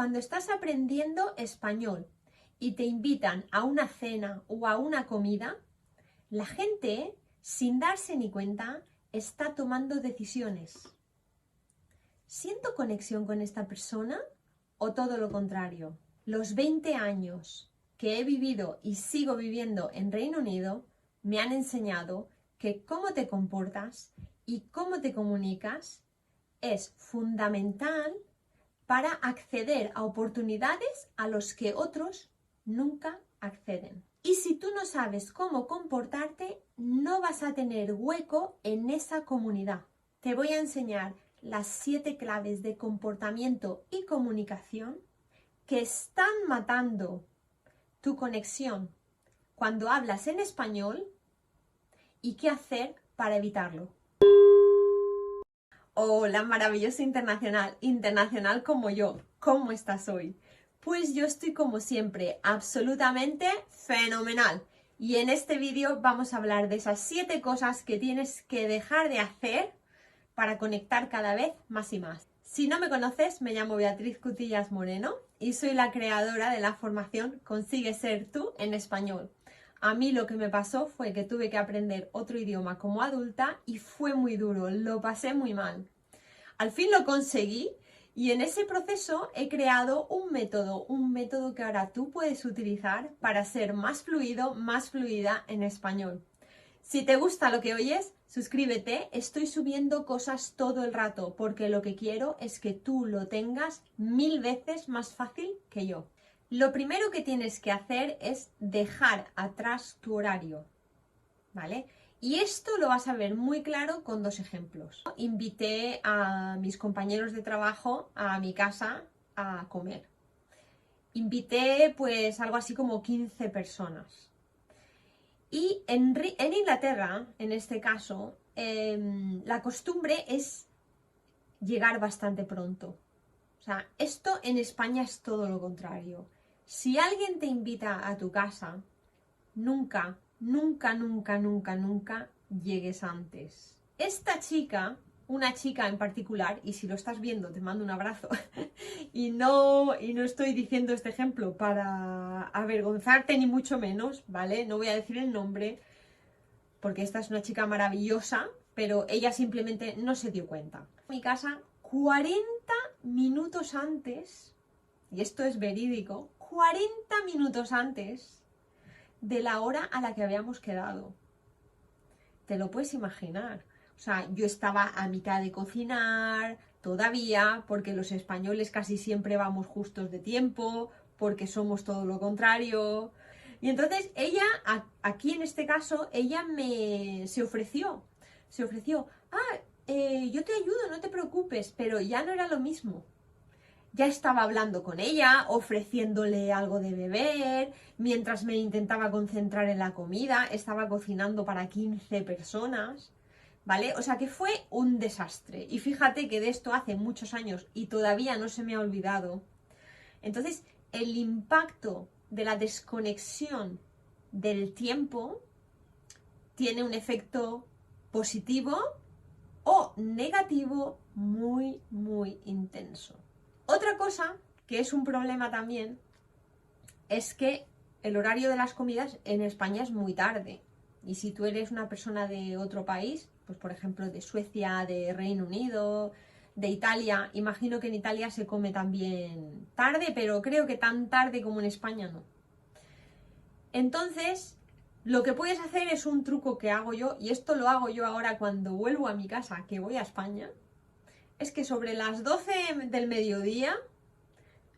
Cuando estás aprendiendo español y te invitan a una cena o a una comida, la gente, sin darse ni cuenta, está tomando decisiones. ¿Siento conexión con esta persona o todo lo contrario? Los 20 años que he vivido y sigo viviendo en Reino Unido me han enseñado que cómo te comportas y cómo te comunicas es fundamental para acceder a oportunidades a los que otros nunca acceden. Y si tú no sabes cómo comportarte, no vas a tener hueco en esa comunidad. Te voy a enseñar las 7 claves de comportamiento y comunicación que están matando tu conexión cuando hablas en español y qué hacer para evitarlo. Hola, maravilloso internacional como yo. ¿Cómo estás hoy? Pues yo estoy como siempre, absolutamente fenomenal. Y en este vídeo vamos a hablar de esas 7 cosas que tienes que dejar de hacer para conectar cada vez más y más. Si no me conoces, me llamo Beatriz Cutillas Moreno y soy la creadora de la formación Consigue Ser Tú en español. A mí lo que me pasó fue que tuve que aprender otro idioma como adulta y fue muy duro, lo pasé muy mal. Al fin lo conseguí y en ese proceso he creado un método que ahora tú puedes utilizar para ser más fluido, más fluida en español. Si te gusta lo que oyes, suscríbete, estoy subiendo cosas todo el rato porque lo que quiero es que tú lo tengas 1000 veces más fácil que yo. Lo primero que tienes que hacer es dejar atrás tu horario, ¿vale? Y esto lo vas a ver muy claro con 2 ejemplos. Invité a mis compañeros de trabajo a mi casa a comer. Invité pues algo así como 15 personas. Y en Inglaterra, en este caso, la costumbre es llegar bastante pronto. O sea, esto en España es todo lo contrario. Si alguien te invita a tu casa, nunca, nunca, nunca, nunca, nunca llegues antes. Esta chica, una chica en particular, y si lo estás viendo te mando un abrazo, y no estoy diciendo este ejemplo para avergonzarte ni mucho menos, ¿vale? No voy a decir el nombre, porque esta es una chica maravillosa, pero ella simplemente no se dio cuenta. Mi casa 40 minutos antes, y esto es verídico, 40 minutos antes de la hora a la que habíamos quedado. Te lo puedes imaginar. O sea, yo estaba a mitad de cocinar todavía, porque los españoles casi siempre vamos justos de tiempo, porque somos todo lo contrario. Y entonces ella, aquí en este caso, ella se ofreció, yo te ayudo, no te preocupes, pero ya no era lo mismo. Ya estaba hablando con ella, ofreciéndole algo de beber, mientras me intentaba concentrar en la comida, estaba cocinando para 15 personas, ¿vale? O sea que fue un desastre. Y fíjate que de esto hace muchos años y todavía no se me ha olvidado. Entonces, el impacto de la desconexión del tiempo tiene un efecto positivo o negativo muy, muy intenso. Otra cosa que es un problema también es que el horario de las comidas en España es muy tarde. Y si tú eres una persona de otro país, pues por ejemplo de Suecia, de Reino Unido, de Italia, imagino que en Italia se come también tarde, pero creo que tan tarde como en España no. Entonces, lo que puedes hacer es un truco que hago yo, y esto lo hago yo ahora cuando vuelvo a mi casa, que voy a España, es que sobre las 12 del mediodía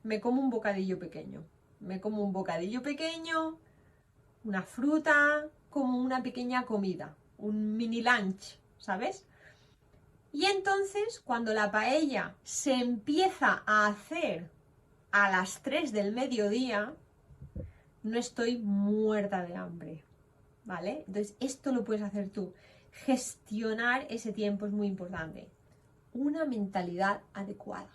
me como un bocadillo pequeño. Me como un bocadillo pequeño, una fruta, como una pequeña comida, un mini lunch, ¿sabes? Y entonces, cuando la paella se empieza a hacer a las 3 del mediodía, no estoy muerta de hambre, ¿vale? Entonces, esto lo puedes hacer tú. Gestionar ese tiempo es muy importante. Una mentalidad adecuada.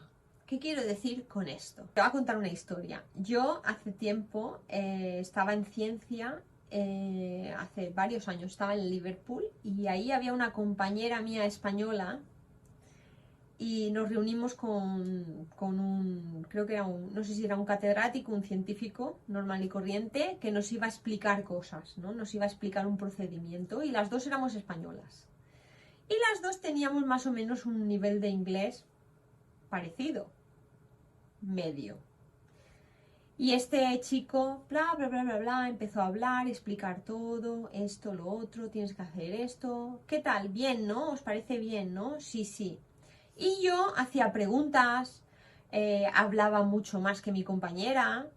¿Qué quiero decir con esto? Te voy a contar una historia. Yo hace tiempo estaba en ciencia, hace varios años estaba en Liverpool y ahí había una compañera mía española y nos reunimos con un, creo que era un, no sé si era un catedrático, un científico normal y corriente, que nos iba a explicar cosas, ¿no? Nos iba a explicar un procedimiento y las dos éramos españolas. Y las dos teníamos más o menos un nivel de inglés parecido, medio. Y este chico, bla, bla, bla, bla, bla, empezó a hablar, explicar todo, esto, lo otro, tienes que hacer esto. ¿Qué tal? Bien, ¿no? ¿Os parece bien, no? Sí, sí. Y yo hacía preguntas, hablaba mucho más que mi compañera.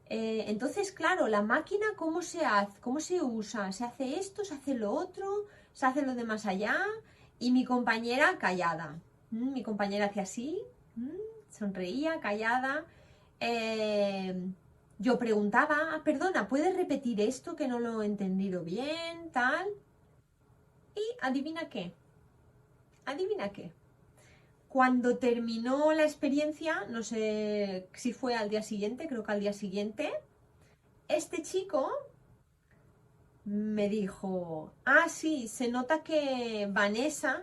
Entonces, claro, la máquina, ¿cómo se hace? ¿Cómo se usa? ¿Se hace esto? ¿Se hace lo otro? ¿Se hace lo de más allá? Y mi compañera callada. Mi compañera hacía así, sonreía, callada. Yo preguntaba, perdona, ¿puedes repetir esto que no lo he entendido bien? Tal. Y adivina qué. Adivina qué. Cuando terminó la experiencia, no sé si fue al día siguiente, creo que al día siguiente, este chico me dijo, sí, se nota que Vanessa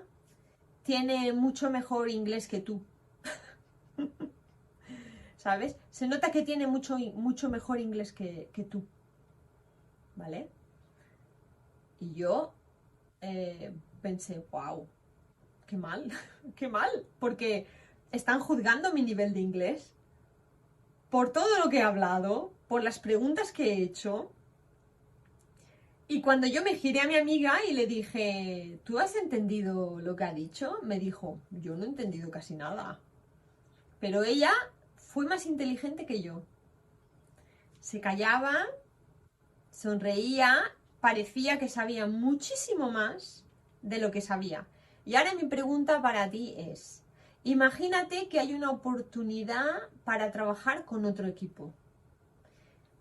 tiene mucho mejor inglés que tú. ¿Sabes? Se nota que tiene mucho mejor inglés que tú. ¿Vale? Y yo pensé, wow, qué mal, qué mal, porque están juzgando mi nivel de inglés por todo lo que he hablado, por las preguntas que he hecho. Y cuando yo me giré a mi amiga y le dije, ¿tú has entendido lo que ha dicho? Me dijo, yo no he entendido casi nada. Pero ella fue más inteligente que yo. Se callaba, sonreía, parecía que sabía muchísimo más de lo que sabía. Y ahora mi pregunta para ti es, imagínate que hay una oportunidad para trabajar con otro equipo.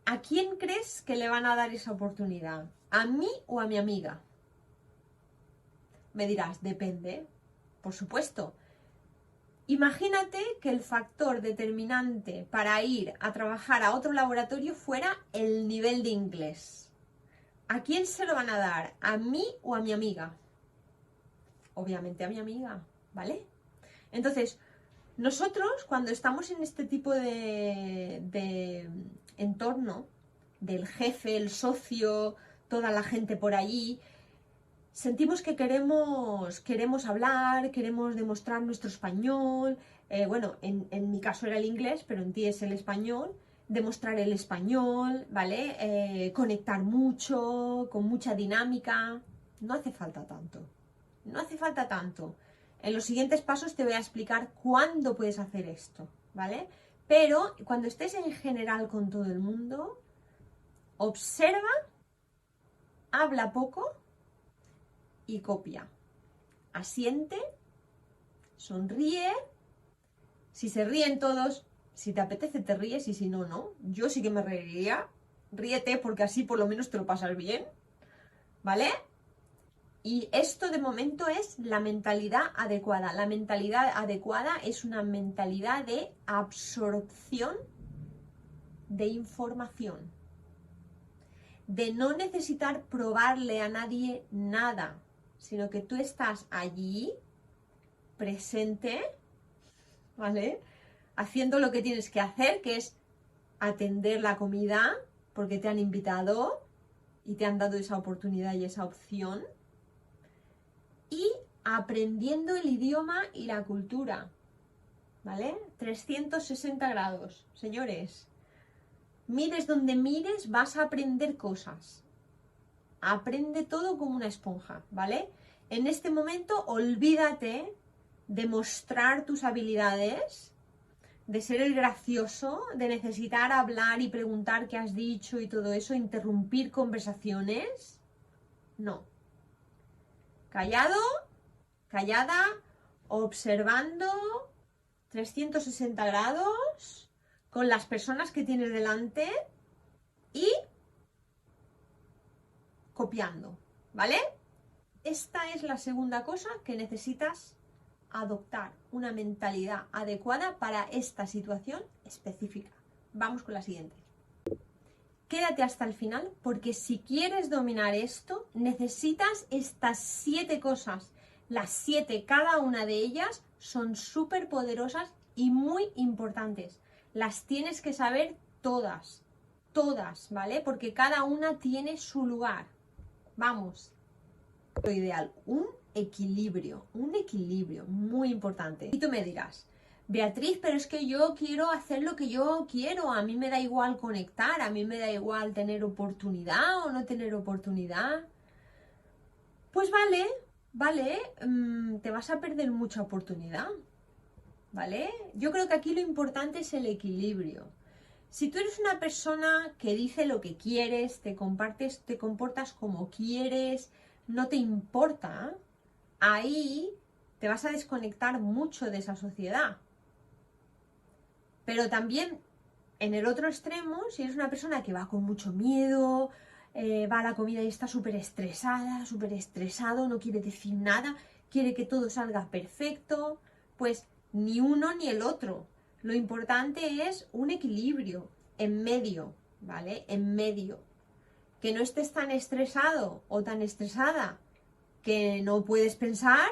¿A quién crees que le van a dar esa oportunidad? ¿A mí o a mi amiga? Me dirás, depende, por supuesto. Imagínate que el factor determinante para ir a trabajar a otro laboratorio fuera el nivel de inglés. ¿A quién se lo van a dar? ¿A mí o a mi amiga? Obviamente a mi amiga, ¿vale? Entonces, nosotros cuando estamos en este tipo de entorno, del jefe, el socio, toda la gente por allí, sentimos que queremos hablar, queremos demostrar nuestro español, bueno, en mi caso era el inglés, pero en ti es el español, demostrar el español, ¿vale? Conectar mucho, con mucha dinámica. No hace falta tanto, no hace falta tanto. En los siguientes pasos te voy a explicar cuándo puedes hacer esto, ¿vale? Pero cuando estés en general con todo el mundo, observa, habla poco y copia. Asiente, sonríe. Si se ríen todos, si te apetece te ríes y si no, no. Yo sí que me reiría. Ríete porque así por lo menos te lo pasas bien, ¿vale? Y esto de momento es la mentalidad adecuada. La mentalidad adecuada es una mentalidad de absorción de información. De no necesitar probarle a nadie nada, sino que tú estás allí, presente, ¿vale? Haciendo lo que tienes que hacer, que es atender la comida, porque te han invitado y te han dado esa oportunidad y esa opción. Y aprendiendo el idioma y la cultura, ¿vale? 360 grados, señores. Mires donde mires, vas a aprender cosas. Aprende todo como una esponja, ¿vale? En este momento, olvídate de mostrar tus habilidades, de ser el gracioso, de necesitar hablar y preguntar qué has dicho y todo eso, interrumpir conversaciones. No. Callado, callada, observando 360 grados con las personas que tienes delante y copiando, ¿vale? Esta es la segunda cosa que necesitas adoptar, una mentalidad adecuada para esta situación específica. Vamos con la siguiente. Quédate hasta el final porque si quieres dominar esto, necesitas estas 7 cosas. Las 7, cada una de ellas, son súper poderosas y muy importantes. Las tienes que saber todas, todas, ¿vale? Porque cada una tiene su lugar. Vamos. Lo ideal, un equilibrio muy importante. Y tú me dirás, Beatriz, pero es que yo quiero hacer lo que yo quiero, a mí me da igual conectar, a mí me da igual tener oportunidad o no tener oportunidad. Pues vale, te vas a perder mucha oportunidad, ¿vale? Yo creo que aquí lo importante es el equilibrio. Si tú eres una persona que dice lo que quieres, te comportas como quieres, no te importa, ahí te vas a desconectar mucho de esa sociedad. Pero también en el otro extremo, si eres una persona que va con mucho miedo, va a la comida y está súper estresado, no quiere decir nada, quiere que todo salga perfecto, pues ni uno ni el otro. Lo importante es un equilibrio en medio, ¿vale? En medio. Que no estés tan estresado o tan estresada que no puedes pensar,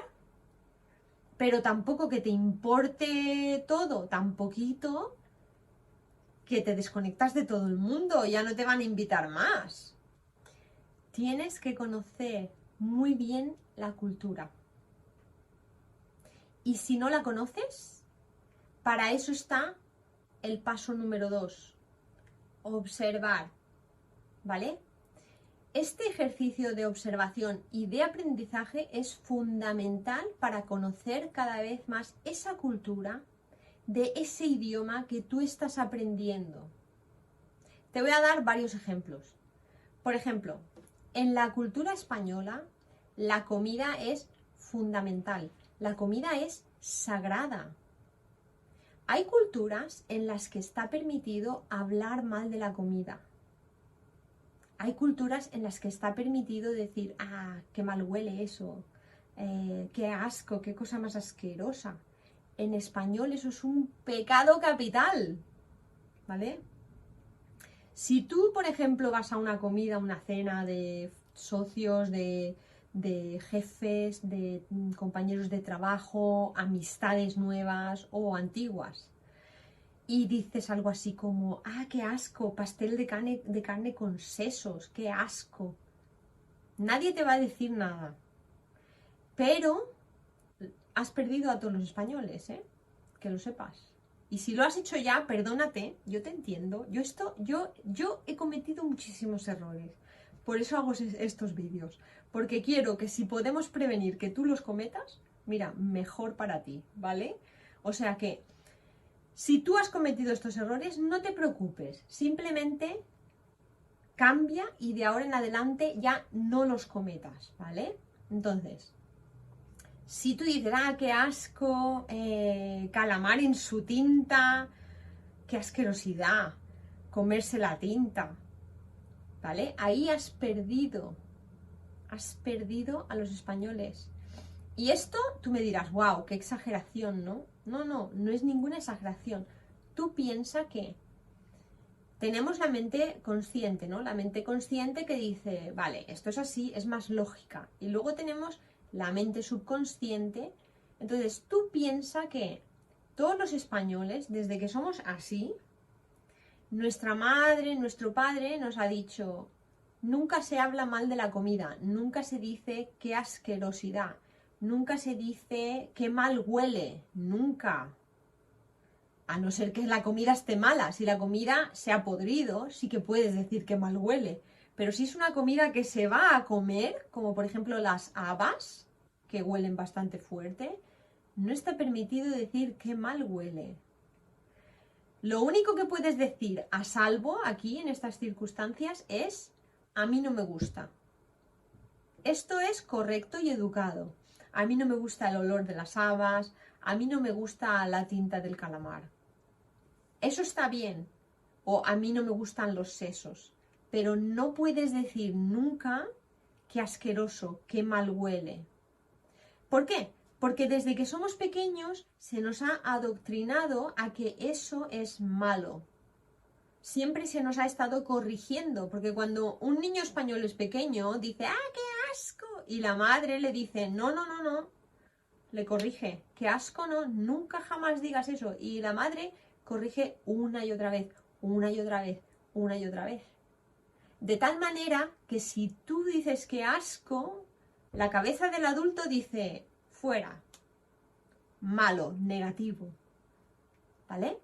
pero tampoco que te importe todo tan poquito que te desconectas de todo el mundo, ya no te van a invitar más. Tienes que conocer muy bien la cultura. Y si no la conoces, para eso está el paso número 2, observar, ¿vale? Este ejercicio de observación y de aprendizaje es fundamental para conocer cada vez más esa cultura de ese idioma que tú estás aprendiendo. Te voy a dar varios ejemplos. Por ejemplo, en la cultura española, la comida es fundamental. La comida es sagrada. Hay culturas en las que está permitido hablar mal de la comida. Hay culturas en las que está permitido decir, qué mal huele eso, qué asco, qué cosa más asquerosa. En español eso es un pecado capital, ¿vale? Si tú, por ejemplo, vas a una comida, una cena de socios, de jefes, de compañeros de trabajo, amistades nuevas o antiguas, y dices algo así como, qué asco, pastel de carne con sesos, qué asco. Nadie te va a decir nada. Pero has perdido a todos los españoles, que lo sepas. Y si lo has hecho ya, perdónate, yo te entiendo. Yo he cometido muchísimos errores. Por eso hago estos vídeos. Porque quiero que si podemos prevenir que tú los cometas, mira, mejor para ti, ¿vale? O sea que, si tú has cometido estos errores, no te preocupes. Simplemente cambia y de ahora en adelante ya no los cometas, ¿vale? Entonces, si tú dices, qué asco, calamar en su tinta, qué asquerosidad, comerse la tinta, ¿vale? Ahí has perdido a los españoles. Y esto tú me dirás, wow, qué exageración, ¿no? No es ninguna exageración. Tú piensa que tenemos la mente consciente, ¿no? La mente consciente que dice, vale, esto es así, es más lógica. Y luego tenemos la mente subconsciente. Entonces tú piensa que todos los españoles, desde que somos así, nuestra madre, nuestro padre nos ha dicho, nunca se habla mal de la comida, nunca se dice qué asquerosidad, nunca se dice qué mal huele, nunca. A no ser que la comida esté mala. Si la comida se ha podrido, sí que puedes decir que mal huele. Pero si es una comida que se va a comer, como por ejemplo las habas, que huelen bastante fuerte, no está permitido decir que mal huele. Lo único que puedes decir a salvo aquí en estas circunstancias es, a mí no me gusta. Esto es correcto y educado. A mí no me gusta el olor de las habas, a mí no me gusta la tinta del calamar. Eso está bien. O a mí no me gustan los sesos. Pero no puedes decir nunca qué asqueroso, qué mal huele. ¿Por qué? Porque desde que somos pequeños se nos ha adoctrinado a que eso es malo. Siempre se nos ha estado corrigiendo, porque cuando un niño español es pequeño, dice, ¡qué asco! Y la madre le dice, no, le corrige, qué asco, no, nunca jamás digas eso. Y la madre corrige una y otra vez, una y otra vez, una y otra vez. De tal manera que si tú dices qué asco, la cabeza del adulto dice fuera, malo, negativo, ¿vale?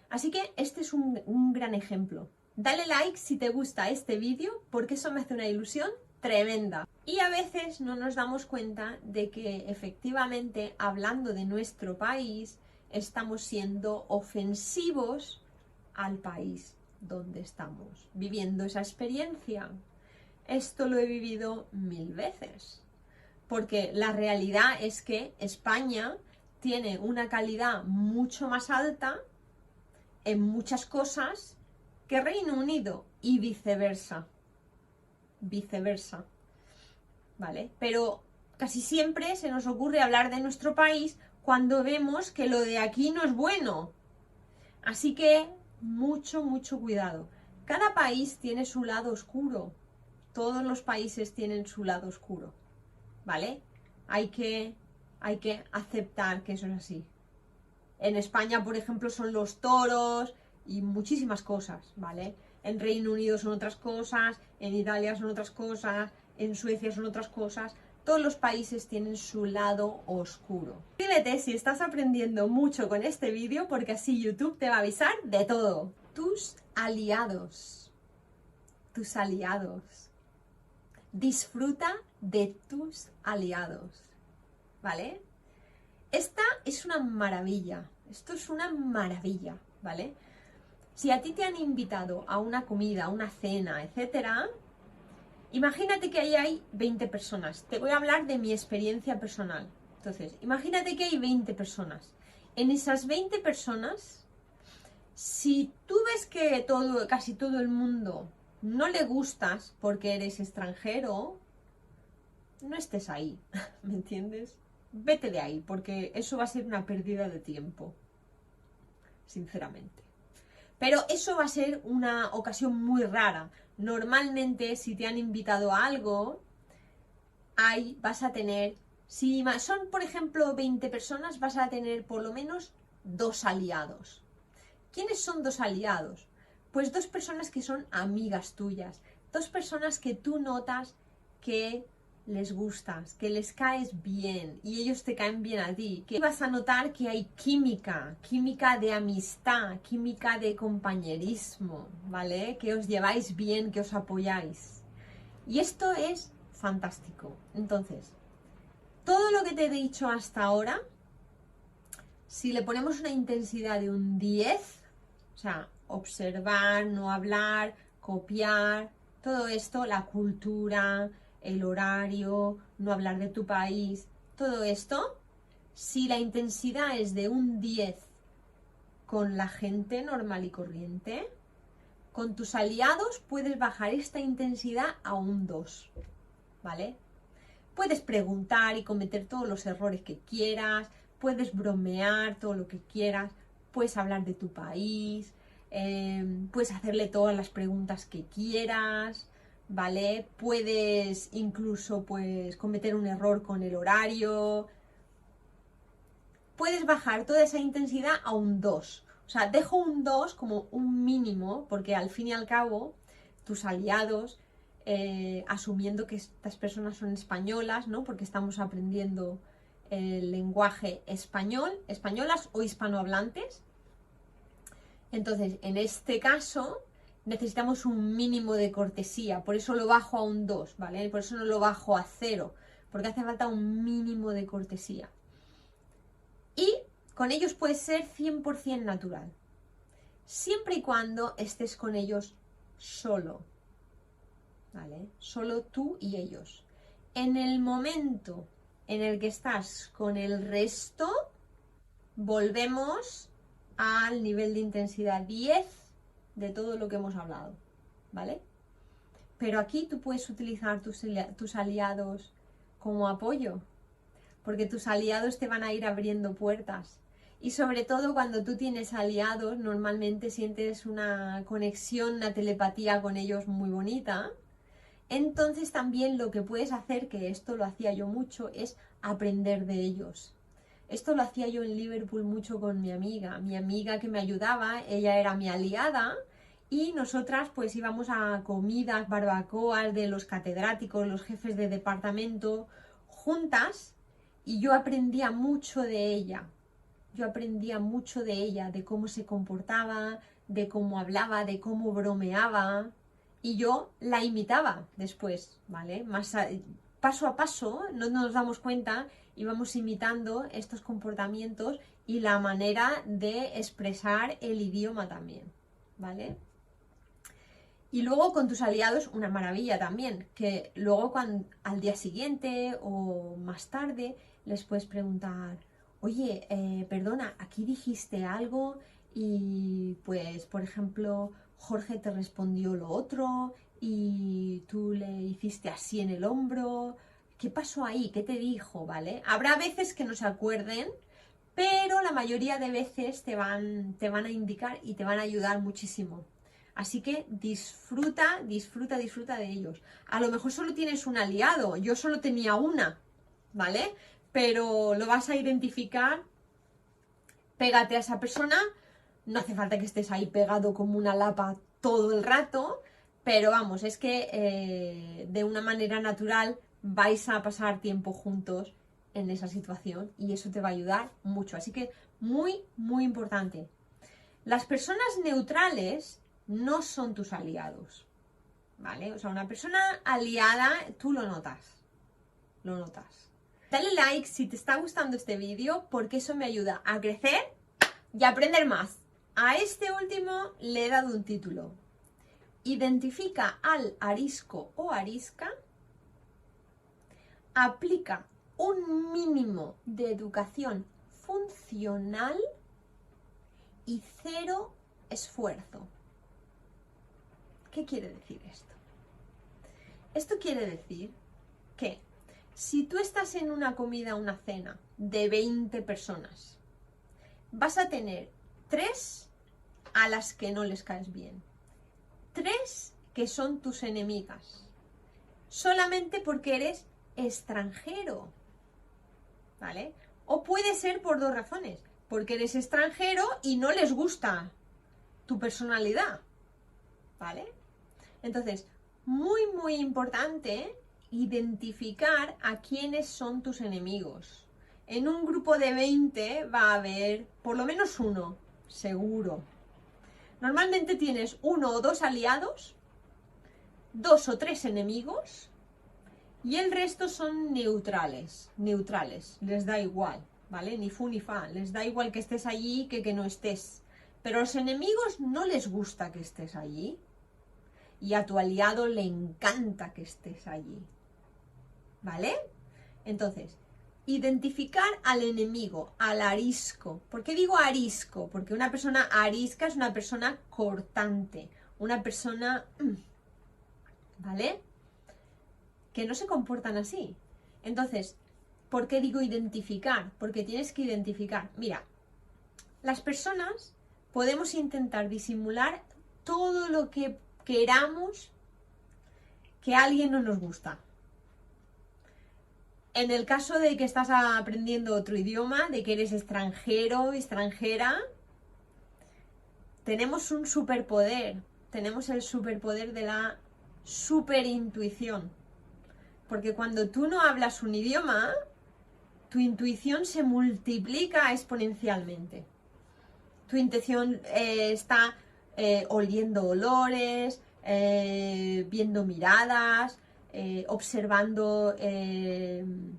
Así que este es un gran ejemplo. Dale like si te gusta este vídeo, porque eso me hace una ilusión tremenda. Y a veces no nos damos cuenta de que efectivamente, hablando de nuestro país, estamos siendo ofensivos al país donde estamos viviendo esa experiencia. Esto lo he vivido 1000 veces, porque la realidad es que España tiene una calidad mucho más alta en muchas cosas que Reino Unido y viceversa. Viceversa, ¿vale? Pero casi siempre se nos ocurre hablar de nuestro país cuando vemos que lo de aquí no es bueno. Así que mucho, mucho cuidado. Cada país tiene su lado oscuro. Todos los países tienen su lado oscuro, ¿vale? Hay que aceptar que eso es así. En España, por ejemplo, son los toros y muchísimas cosas, ¿vale? En Reino Unido son otras cosas, en Italia son otras cosas, en Suecia son otras cosas. Todos los países tienen su lado oscuro. Suscríbete si estás aprendiendo mucho con este vídeo, porque así YouTube te va a avisar de todo. Tus aliados. Tus aliados. Disfruta de tus aliados, ¿vale? Esta es una maravilla. Esto es una maravilla, ¿vale? Si a ti te han invitado a una comida, a una cena, etcétera, imagínate que ahí hay 20 personas. Te voy a hablar de mi experiencia personal. Entonces, imagínate que hay 20 personas. En esas 20 personas, si tú ves que casi todo el mundo no le gustas porque eres extranjero, no estés ahí, ¿me entiendes? Vete de ahí, porque eso va a ser una pérdida de tiempo, sinceramente. Pero eso va a ser una ocasión muy rara. Normalmente, si te han invitado a algo, ahí vas a tener, si son por ejemplo 20 personas, vas a tener por lo menos 2 aliados. ¿Quiénes son 2 aliados? Pues 2 personas que son amigas tuyas, 2 personas que tú notas que les gustas, que les caes bien y ellos te caen bien a ti, que vas a notar que hay química, química de amistad, química de compañerismo, ¿vale? Que os lleváis bien, que os apoyáis. Y esto es fantástico. Entonces, todo lo que te he dicho hasta ahora, si le ponemos una intensidad de un 10, o sea, observar, no hablar, copiar, todo esto, la cultura, el horario, no hablar de tu país, todo esto, si la intensidad es de un 10 con la gente normal y corriente, con tus aliados puedes bajar esta intensidad a un 2, ¿vale? Puedes preguntar y cometer todos los errores que quieras, puedes bromear todo lo que quieras, puedes hablar de tu país, puedes hacerle todas las preguntas que quieras, ¿vale? Puedes incluso pues cometer un error con el horario. Puedes bajar toda esa intensidad a un 2. O sea, dejo un 2 como un mínimo, porque al fin y al cabo, tus aliados, asumiendo que estas personas son españolas, ¿no? Porque estamos aprendiendo el lenguaje español, españolas o hispanohablantes. Entonces, en este caso, necesitamos un mínimo de cortesía, por eso lo bajo a un 2, ¿vale? Por eso no lo bajo a 0, porque hace falta un mínimo de cortesía. Y con ellos puedes ser 100% natural, siempre y cuando estés con ellos solo, ¿vale? Solo tú y ellos. En el momento en el que estás con el resto, volvemos al nivel de intensidad 10 de todo lo que hemos hablado, ¿vale? Pero aquí tú puedes utilizar tus aliados como apoyo, porque tus aliados te van a ir abriendo puertas. Y sobre todo cuando tú tienes aliados, normalmente sientes una conexión, una telepatía con ellos muy bonita. Entonces también lo que puedes hacer, que esto lo hacía yo mucho, es aprender de ellos. Esto lo hacía yo en Liverpool mucho con mi amiga que me ayudaba, ella era mi aliada y nosotras pues íbamos a comidas, barbacoas de los catedráticos, los jefes de departamento, juntas, y yo aprendía mucho de ella. Yo aprendía mucho de ella, de cómo se comportaba, de cómo hablaba, de cómo bromeaba, y yo la imitaba después, ¿vale? Paso a paso, no nos damos cuenta, íbamos imitando estos comportamientos y la manera de expresar el idioma también, ¿vale? Y luego con tus aliados, una maravilla también, que luego al día siguiente o más tarde les puedes preguntar, oye, perdona, aquí dijiste algo y pues, por ejemplo, Jorge te respondió lo otro y tú le hiciste así en el hombro. ¿Qué pasó ahí? ¿Qué te dijo? ¿Vale? Habrá veces que no se acuerden, pero la mayoría de veces te van a indicar y te van a ayudar muchísimo. Así que disfruta de ellos. A lo mejor solo tienes un aliado, yo solo tenía una, ¿vale? Pero lo vas a identificar, pégate a esa persona, no hace falta que estés ahí pegado como una lapa todo el rato, pero vamos, es que de una manera natural vais a pasar tiempo juntos en esa situación y eso te va a ayudar mucho. Así que muy importante. Las personas neutrales no son tus aliados, ¿vale? O sea, una persona aliada, tú lo notas. Dale like si te está gustando este vídeo, porque eso me ayuda a crecer y a aprender más. A este último le he dado un título. Identifica al arisco o arisca, aplica un mínimo de educación funcional y cero esfuerzo. ¿Qué quiere decir esto? Esto quiere decir que si tú estás en una comida, una cena de 20 personas, vas a tener 3 a las que no les caes bien, 3 que son tus enemigas, solamente porque eres extranjero, ¿vale? O puede ser por 2 razones, porque eres extranjero y no les gusta tu personalidad, ¿vale? Entonces, muy importante identificar a quiénes son tus enemigos. En un grupo de 20 va a haber por lo menos uno, seguro. Normalmente tienes 1 o 2 aliados, 2 o 3 enemigos y el resto son neutrales, les da igual, ¿vale? Ni fu ni fa, les da igual que estés allí que no estés. Pero a los enemigos no les gusta que estés allí y a tu aliado le encanta que estés allí, ¿vale? Entonces, identificar al enemigo, al arisco. ¿Por qué digo arisco? Porque una persona arisca es una persona cortante, una persona, ¿vale? Que no se comportan así. Entonces, ¿por qué digo identificar? Porque tienes que identificar. Mira, las personas podemos intentar disimular todo lo que queramos que a alguien no nos gusta. En el caso de que estás aprendiendo otro idioma, de que eres extranjero, extranjera, tenemos un superpoder. Tenemos el superpoder de la superintuición. Porque cuando tú no hablas un idioma, tu intuición se multiplica exponencialmente. Tu intuición está oliendo olores, viendo miradas, observando el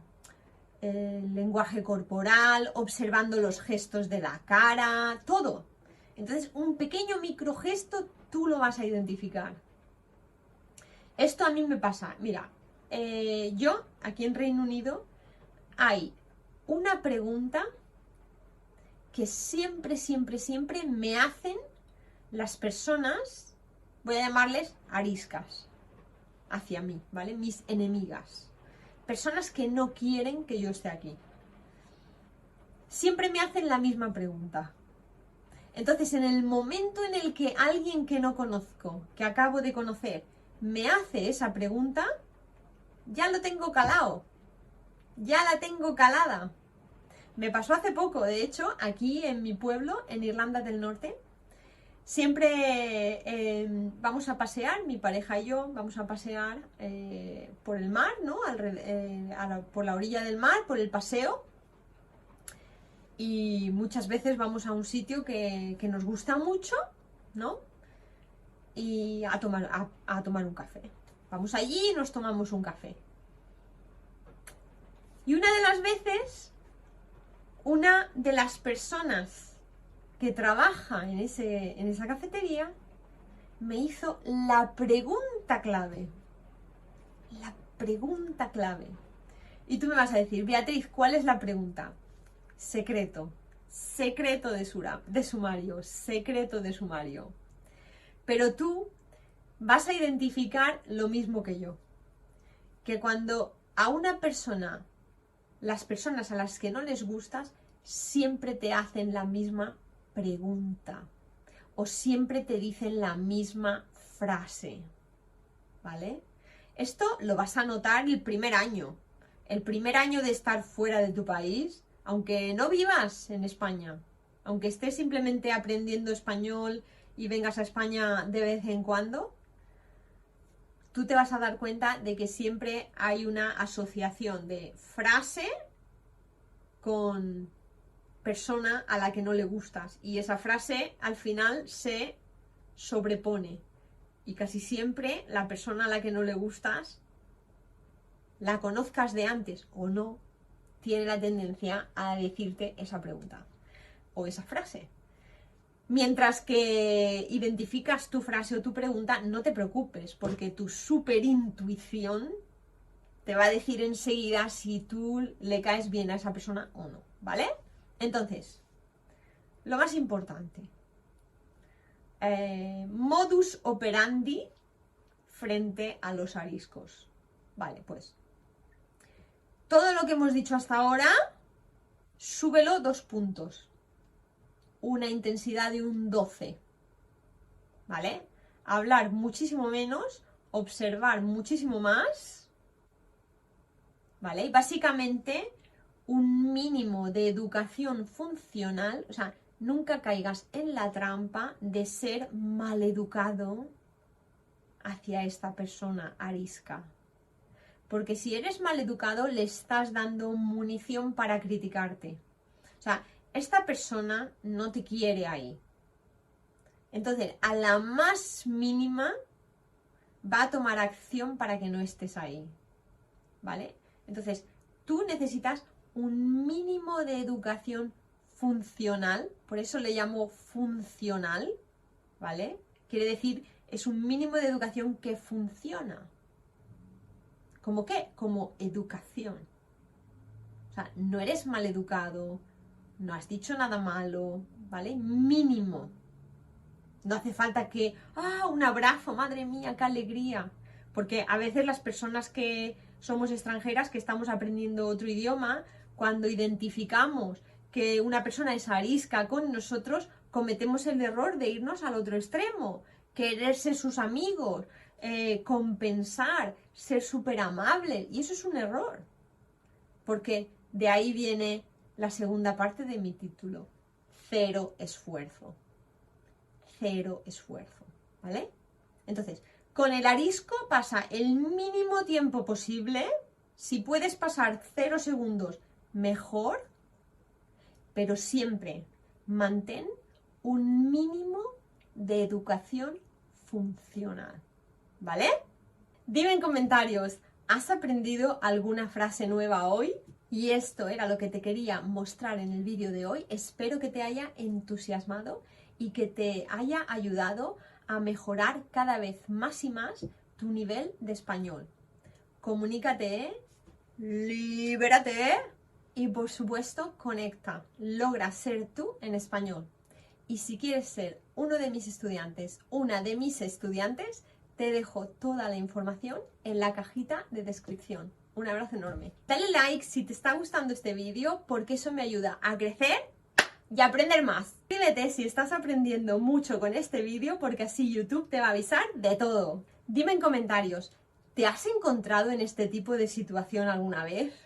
lenguaje corporal, observando los gestos de la cara, todo. Entonces, un pequeño microgesto tú lo vas a identificar. Esto a mí me pasa. Mira, yo, aquí en Reino Unido, hay una pregunta que siempre me hacen las personas, voy a llamarles ariscas, hacia mí, ¿vale? Mis enemigas. Personas que no quieren que yo esté aquí. Siempre me hacen la misma pregunta. Entonces, en el momento en el que alguien que no conozco, que acabo de conocer, me hace esa pregunta, ya lo tengo calado. Ya la tengo calada. Me pasó hace poco, de hecho, aquí en mi pueblo, en Irlanda del Norte. Siempre vamos a pasear, mi pareja y yo vamos a pasear por el mar, ¿no? Por la orilla del mar, por el paseo. Y muchas veces vamos a un sitio que nos gusta mucho, ¿no? Y a tomar un café. Vamos allí y nos tomamos un café. Y una de las veces, una de las personas que trabaja en esa cafetería me hizo la pregunta clave. La pregunta clave. Y tú me vas a decir, Beatriz, ¿cuál es la pregunta? Secreto. Secreto de sumario. Secreto de sumario. Pero tú vas a identificar lo mismo que yo. Que cuando a una persona, las personas a las que no les gustas, siempre te hacen la misma pregunta o siempre te dicen la misma frase, ¿vale? Esto lo vas a notar el primer año de estar fuera de tu país, aunque no vivas en España, aunque estés simplemente aprendiendo español y vengas a España de vez en cuando, tú te vas a dar cuenta de que siempre hay una asociación de frase con persona a la que no le gustas, y esa frase al final se sobrepone, y casi siempre la persona a la que no le gustas, la conozcas de antes o no, tiene la tendencia a decirte esa pregunta o esa frase. Mientras que identificas tu frase o tu pregunta, no te preocupes, porque tu superintuición te va a decir enseguida si tú le caes bien a esa persona o no, ¿vale? Entonces, lo más importante, modus operandi frente a los ariscos. Vale, pues, todo lo que hemos dicho hasta ahora, súbelo 2 puntos. Una intensidad de un 12, ¿vale? Hablar muchísimo menos, observar muchísimo más, ¿vale? Y básicamente un mínimo de educación funcional, o sea, nunca caigas en la trampa de ser maleducado hacia esta persona arisca. Porque si eres maleducado, le estás dando munición para criticarte. O sea, esta persona no te quiere ahí. Entonces, a la más mínima, va a tomar acción para que no estés ahí. ¿Vale? Entonces, tú necesitas un mínimo de educación funcional, por eso le llamo funcional, ¿vale? Quiere decir, es un mínimo de educación que funciona. ¿Cómo qué? Como educación. O sea, no eres maleducado, no has dicho nada malo, ¿vale? Mínimo. No hace falta que, un abrazo, madre mía, qué alegría. Porque a veces las personas que somos extranjeras, que estamos aprendiendo otro idioma, cuando identificamos que una persona es arisca con nosotros, cometemos el error de irnos al otro extremo, querer ser sus amigos, compensar, ser súper amable. Y eso es un error. Porque de ahí viene la segunda parte de mi título. Cero esfuerzo. Cero esfuerzo. ¿Vale? Entonces, con el arisco pasa el mínimo tiempo posible. Si puedes pasar 0 segundos, mejor. Pero siempre mantén un mínimo de educación funcional. ¿Vale? Dime en comentarios, ¿has aprendido alguna frase nueva hoy? Y esto era lo que te quería mostrar en el vídeo de hoy. Espero que te haya entusiasmado y que te haya ayudado a mejorar cada vez más y más tu nivel de español. Comunícate, libérate y por supuesto conecta. Logra ser tú en español. Y si quieres ser uno de mis estudiantes, una de mis estudiantes, te dejo toda la información en la cajita de descripción. Un abrazo enorme. Dale like si te está gustando este vídeo, porque eso me ayuda a crecer y a aprender más. Suscríbete si estás aprendiendo mucho con este vídeo, porque así YouTube te va a avisar de todo. Dime en comentarios, ¿te has encontrado en este tipo de situación alguna vez?